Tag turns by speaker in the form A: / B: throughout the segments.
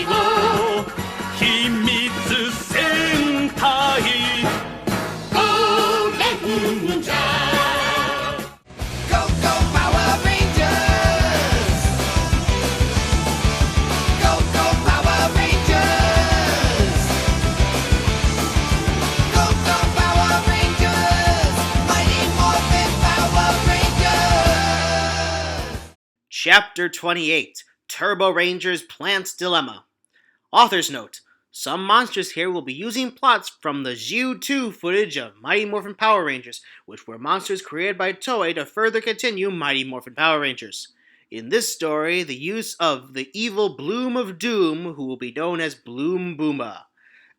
A: Go! Kimitsu Sentai! Go Ranger!
B: Go, go, Power Rangers! Go, go, Power Rangers! Go, go, Power Rangers! Mighty Morphin Power Rangers!
C: Chapter 28, Turborangers Plant's Dilemma. Author's note: some monsters here will be using plots from the Zhu 2 footage of Mighty Morphin Power Rangers, which were monsters created by Toei to further continue Mighty Morphin Power Rangers. In this story, the use of the evil Bloom of Doom, who will be known as Bloom Boomba.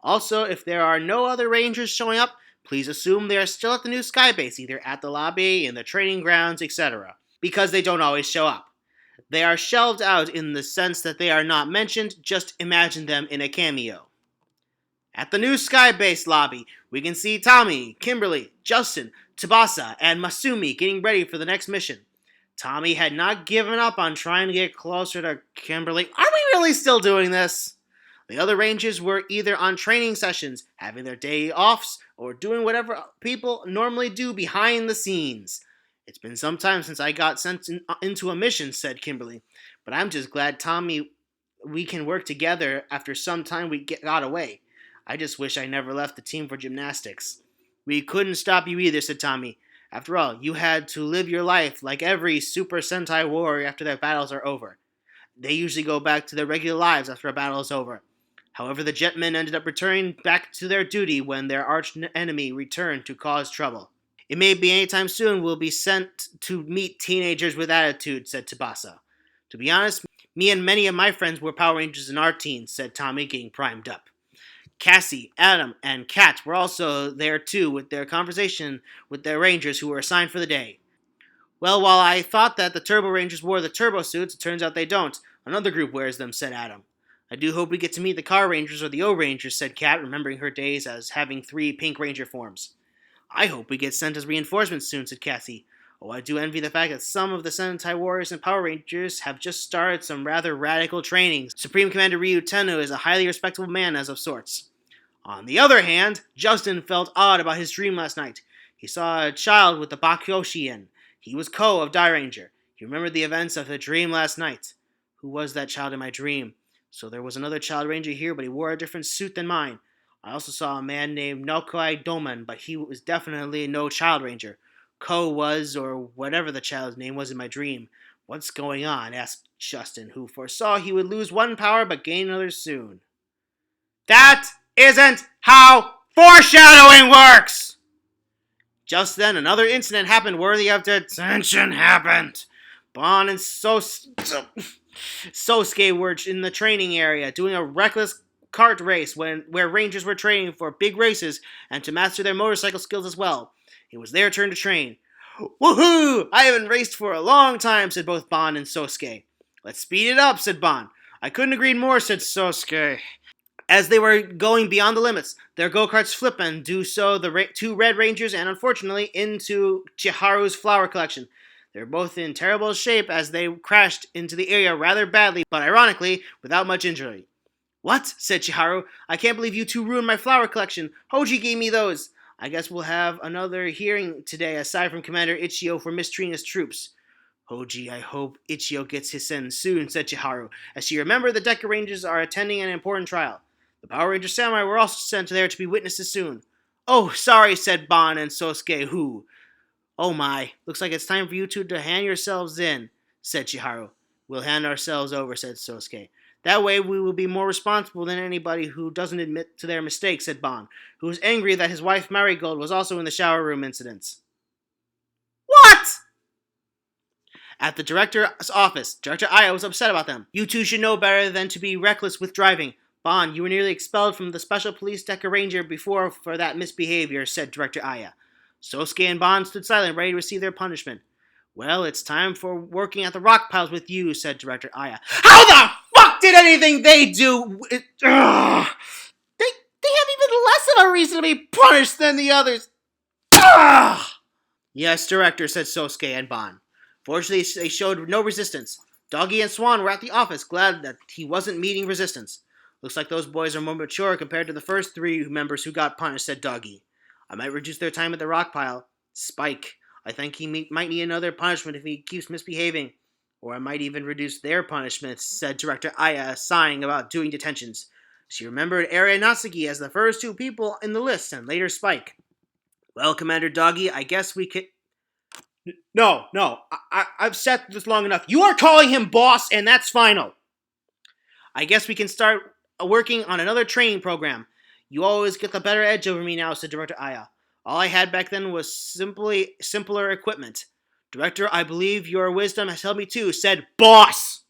C: Also, if there are no other Rangers showing up, please assume they are still at the new Sky Base, either at the lobby, in the training grounds, etc., because they don't always show up. They are shelved out in the sense that they are not mentioned, just imagine them in a cameo. At the new Sky Base lobby, we can see Tommy, Kimberly, Justin, Tsubasa, and Masumi getting ready for the next mission. Tommy had not given up on trying to get closer to Kimberly. Are we really still doing this? The other Rangers were either on training sessions, having their day offs, or doing whatever people normally do behind the scenes. It's been some time since I got sent into a mission, said Kimberly, but I'm just glad, Tommy, we can work together after some time we got away. I just wish I never left the team for gymnastics. We couldn't stop you either, said Tommy. After all, you had to live your life like every Super Sentai warrior after their battles are over. They usually go back to their regular lives after a battle is over. However, the Jetmen ended up returning back to their duty when their arch enemy returned to cause trouble. It may be anytime soon we'll be sent to meet teenagers with attitude, said Tsubasa. To be honest, me and many of my friends were Power Rangers in our teens, said Tommy, getting primed up. Cassie, Adam, and Kat were also there too with their conversation with their Rangers who were assigned for the day. Well, while I thought that the Turbo Rangers wore the turbo suits, it turns out they don't. Another group wears them, said Adam. I do hope we get to meet the Car Rangers or the O Rangers, said Kat, remembering her days as having 3 Pink Ranger forms. I hope we get sent as reinforcements soon, said Cassie. Oh, I do envy the fact that some of the Sentai Warriors and Power Rangers have just started some rather radical training. Supreme Commander Ryu Tenno is a highly respectable man as of sorts. On the other hand, Justin felt odd about his dream last night. He saw a child with the Bakuyoshi. He was Ko of Dairanger. He remembered the events of the dream last night. Who was that child in my dream? So there was another Child Ranger here, but he wore a different suit than mine. I also saw a man named Nokai Doman, but he was definitely no Child Ranger. Ko was, or whatever the child's name was in my dream. What's going on? Asked Justin, who foresaw he would lose one power but gain another soon. That isn't how foreshadowing works! Just then, another incident happened worthy of detention happened. Ban and Sousuke were in the training area, doing a reckless kart race where Rangers were training for big races and to master their motorcycle skills as well. It was their turn to train. Woohoo! I haven't raced for a long time, said both Ban and Sousuke. Let's speed it up, said Ban. I couldn't agree more, said Sousuke. As they were going beyond the limits, their go-karts flip and do so the 2 Red Rangers and unfortunately into Chiharu's flower collection. They were both in terrible shape as they crashed into the area rather badly, but ironically, without much injury. What? Said Chiharu. I can't believe you 2 ruined my flower collection. Hoji gave me those. I guess we'll have another hearing today aside from Commander Ichio for mistreating his troops. Hoji, I hope Ichio gets his sentence soon, said Chiharu, as she remembered the Deca Rangers are attending an important trial. The Power Ranger Samurai were also sent there to be witnesses soon. Oh, sorry, said Ban and Sousuke, who? Oh my, looks like it's time for you 2 to hand yourselves in, said Chiharu. We'll hand ourselves over, said Sousuke. That way we will be more responsible than anybody who doesn't admit to their mistakes, said Ban, who was angry that his wife Marigold was also in the shower room incidents. What? At the director's office, Director Aya was upset about them. You 2 should know better than to be reckless with driving. Ban, you were nearly expelled from the Special Police Deca Ranger before for that misbehavior, said Director Aya. Sousuke and Ban stood silent, ready to receive their punishment. Well, it's time for working at the rock piles with you, said Director Aya. How the fuck did anything they do? They have even less of a reason to be punished than the others. Yes, Director, said Sousuke and Ban. Fortunately, they showed no resistance. Doggy and Swan were at the office, glad that he wasn't meeting resistance. Looks like those boys are more mature compared to the first 3 members who got punished, said Doggy. I might reduce their time at the rock pile. Spike, I think he might need another punishment if he keeps misbehaving. Or I might even reduce their punishments, said Director Aya, sighing about doing detentions. She remembered Eri and Natsuki as the first 2 people in the list, and later Spike. Well, Commander Doggy, I guess we could... No, I've sat this long enough. You are calling him boss, and that's final. I guess we can start working on another training program. You always get the better edge over me now, said Director Aya. All I had back then was simpler equipment. Director, I believe your wisdom has helped me too, said boss.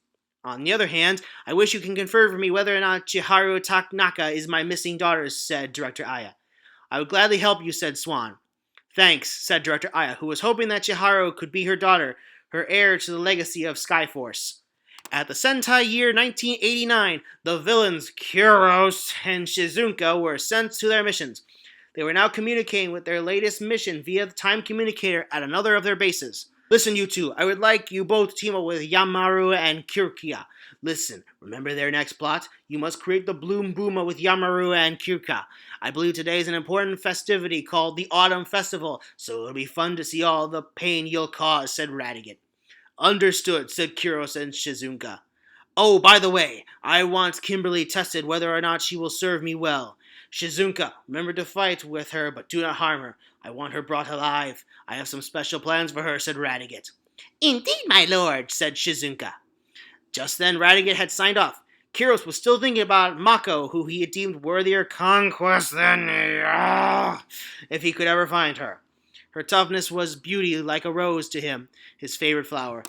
C: On the other hand, I wish you can confirm for me whether or not Chiharu Tanaka is my missing daughter, said Director Aya. I would gladly help you, said Swan. Thanks, said Director Aya, who was hoping that Chiharu could be her daughter, her heir to the legacy of Skyforce. At the Sentai year 1989, the villains Kiros and Shizuka were sent to their missions. They were now communicating with their latest mission via the time communicator at another of their bases. Listen, you two, I would like you both to team up with Yamaru and Kirkia. Listen, remember their next plot? You must create the Bloom Booma with Yamaru and Kirka. I believe today is an important festivity called the Autumn Festival, so it'll be fun to see all the pain you'll cause, said Radiguet. Understood, said Kiros and Shizuka. Oh, by the way, I want Kimberly tested whether or not she will serve me well. Shizuka, remember to fight with her, but do not harm her. I want her brought alive. I have some special plans for her, said Radiguet. Indeed, my lord, said Shizuka. Just then, Radiguet had signed off. Kiros was still thinking about Mako, who he had deemed worthier conquest than if he could ever find her. Her toughness was beauty like a rose to him, his favorite flower.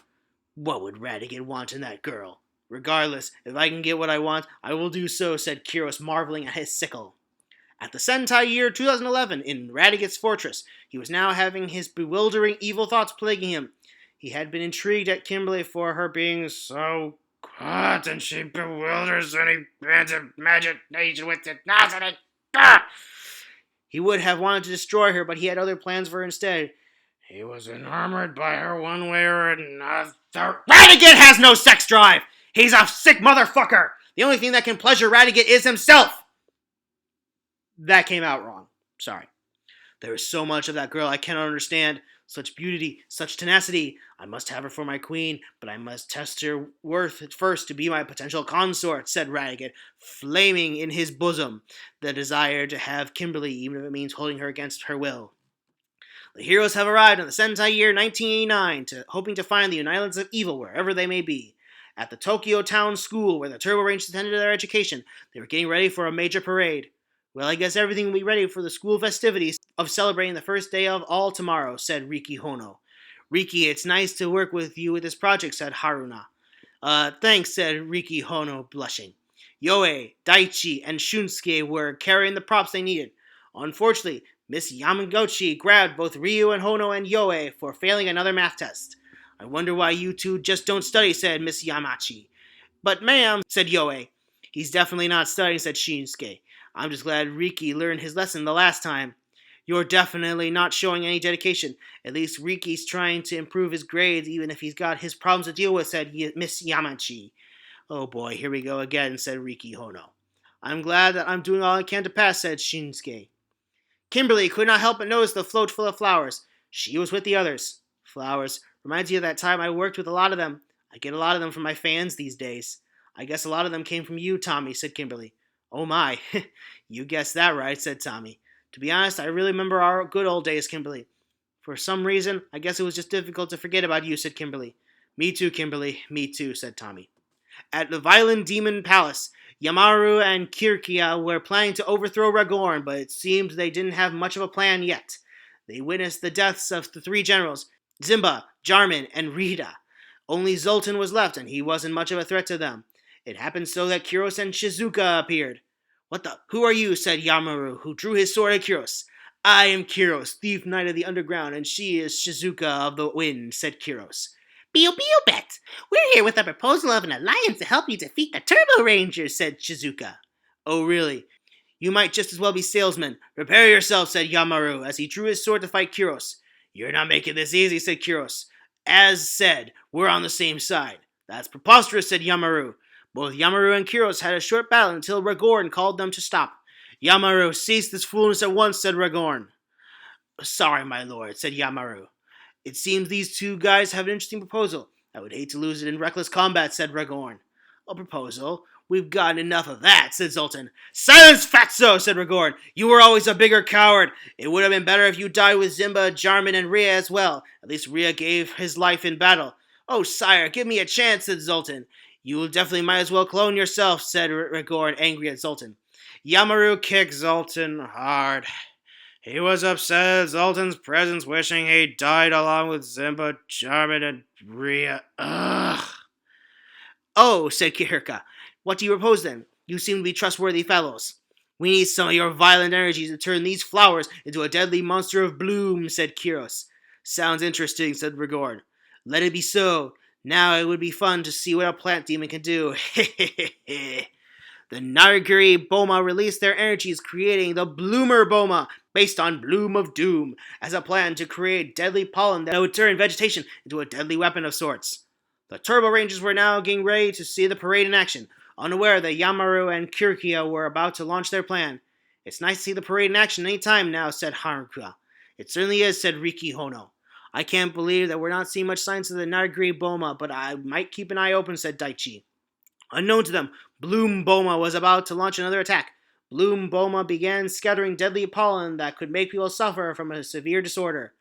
C: What would Radiguet want in that girl? Regardless, if I can get what I want, I will do so, said Kiros, marveling at his sickle. At the Sentai year 2011, in Radiguet's fortress, he was now having his bewildering evil thoughts plaguing him. He had been intrigued at Kimberly for her being so hot, and she bewilders any imagination with tenacity. He would have wanted to destroy her, but he had other plans for her instead. He was enamored by her one way or another. Radiguet has no sex drive! He's a sick motherfucker! The only thing that can pleasure Radiguet is himself! That came out wrong. Sorry. There is so much of that girl I cannot understand. Such beauty, such tenacity. I must have her for my queen, but I must test her worth first to be my potential consort, said Radiguet, flaming in his bosom the desire to have Kimberly, even if it means holding her against her will. The heroes have arrived in the Sentai year 1989, hoping to find the Islands of Evil wherever they may be. At the Tokyo Town School, where the Turborangers attended their education, they were getting ready for a major parade. Well, I guess everything will be ready for the school festivities of celebrating the first day of all tomorrow, said Riki Hono. Riki, it's nice to work with you with this project, said Haruna. Thanks, said Riki Hono, blushing. Yoe, Daichi, and Shunsuke were carrying the props they needed. Unfortunately, Miss Yamaguchi grabbed both Ryu and Hono and Yoe for failing another math test. I wonder why you two just don't study, said Miss Yamachi. But ma'am, said Yoe. He's definitely not studying, said Shinsuke. I'm just glad Riki learned his lesson the last time. You're definitely not showing any dedication. At least Riki's trying to improve his grades even if he's got his problems to deal with, said Miss Yamachi. Oh boy, here we go again, said Riki Hono. I'm glad that I'm doing all I can to pass, said Shinsuke. Kimberly could not help but notice the float full of flowers. She was with the others. Flowers. Reminds you of that time I worked with a lot of them. I get a lot of them from my fans these days. I guess a lot of them came from you, Tommy, said Kimberly. Oh my, you guessed that right, said Tommy. To be honest, I really remember our good old days, Kimberly. For some reason, I guess it was just difficult to forget about you, said Kimberly. Me too, Kimberly. Me too, said Tommy. At the Violent Demon Palace, Yamaru and Kirkia were planning to overthrow Ragorn, but it seemed they didn't have much of a plan yet. They witnessed the deaths of the 3 generals, Zimba, Jarman, and Rita. Only Zoltan was left, and he wasn't much of a threat to them. It happened so that Kiros and Shizuka appeared. What the? Who are you? Said Yamaru, who drew his sword at Kiros. I am Kiros, thief knight of the underground, and she is Shizuka of the wind, said Kiros. Bet. We're here with a proposal of an alliance to help you defeat the Turborangers, said Shizuka. Oh, really? You might just as well be salesmen. Prepare yourself, said Yamaru, as he drew his sword to fight Kiros. You're not making this easy, said Kiros. As said, we're on the same side. That's preposterous, said Yamaru. Both Yamaru and Kiros had a short battle until Ragorn called them to stop. Yamaru, cease this foolishness at once, said Ragorn. Sorry, my lord, said Yamaru. It seems these two guys have an interesting proposal. I would hate to lose it in reckless combat, said Ragorn. A proposal? We've gotten enough of that, said Zoltan. Silence, fatso, said Ragorn. You were always a bigger coward. It would have been better if you died with Zimba, Jarman, and Rhea as well. At least Rhea gave his life in battle. Oh, sire, give me a chance, said Zoltan. You definitely might as well clone yourself, said Ragorn, angry at Zoltan. Yamaru kicked Zoltan hard. He was upset at Zoltan's presence, wishing he died along with Zimba, Jarman, and Rhea. Ugh. Oh, said Kirika. What do you propose then? You seem to be trustworthy fellows. We need some of your violent energies to turn these flowers into a deadly monster of bloom, said Kiros. Sounds interesting, said Ragorn. Let it be so. Now it would be fun to see what a plant demon can do. The Narigiri Boma released their energies, creating the Bloomer Boma, based on Bloom of Doom, as a plan to create deadly pollen that would turn vegetation into a deadly weapon of sorts. The Turborangers were now getting ready to see the parade in action, unaware that Yamaru and Kirkia were about to launch their plan. It's nice to see the parade in action any time now, said Haruka. It certainly is, said Riki Hono. I can't believe that we're not seeing much signs of the Narigiri Boma, but I might keep an eye open, said Daichi. Unknown to them, Bloom Boma was about to launch another attack. Bloom Boma began scattering deadly pollen that could make people suffer from a severe disorder.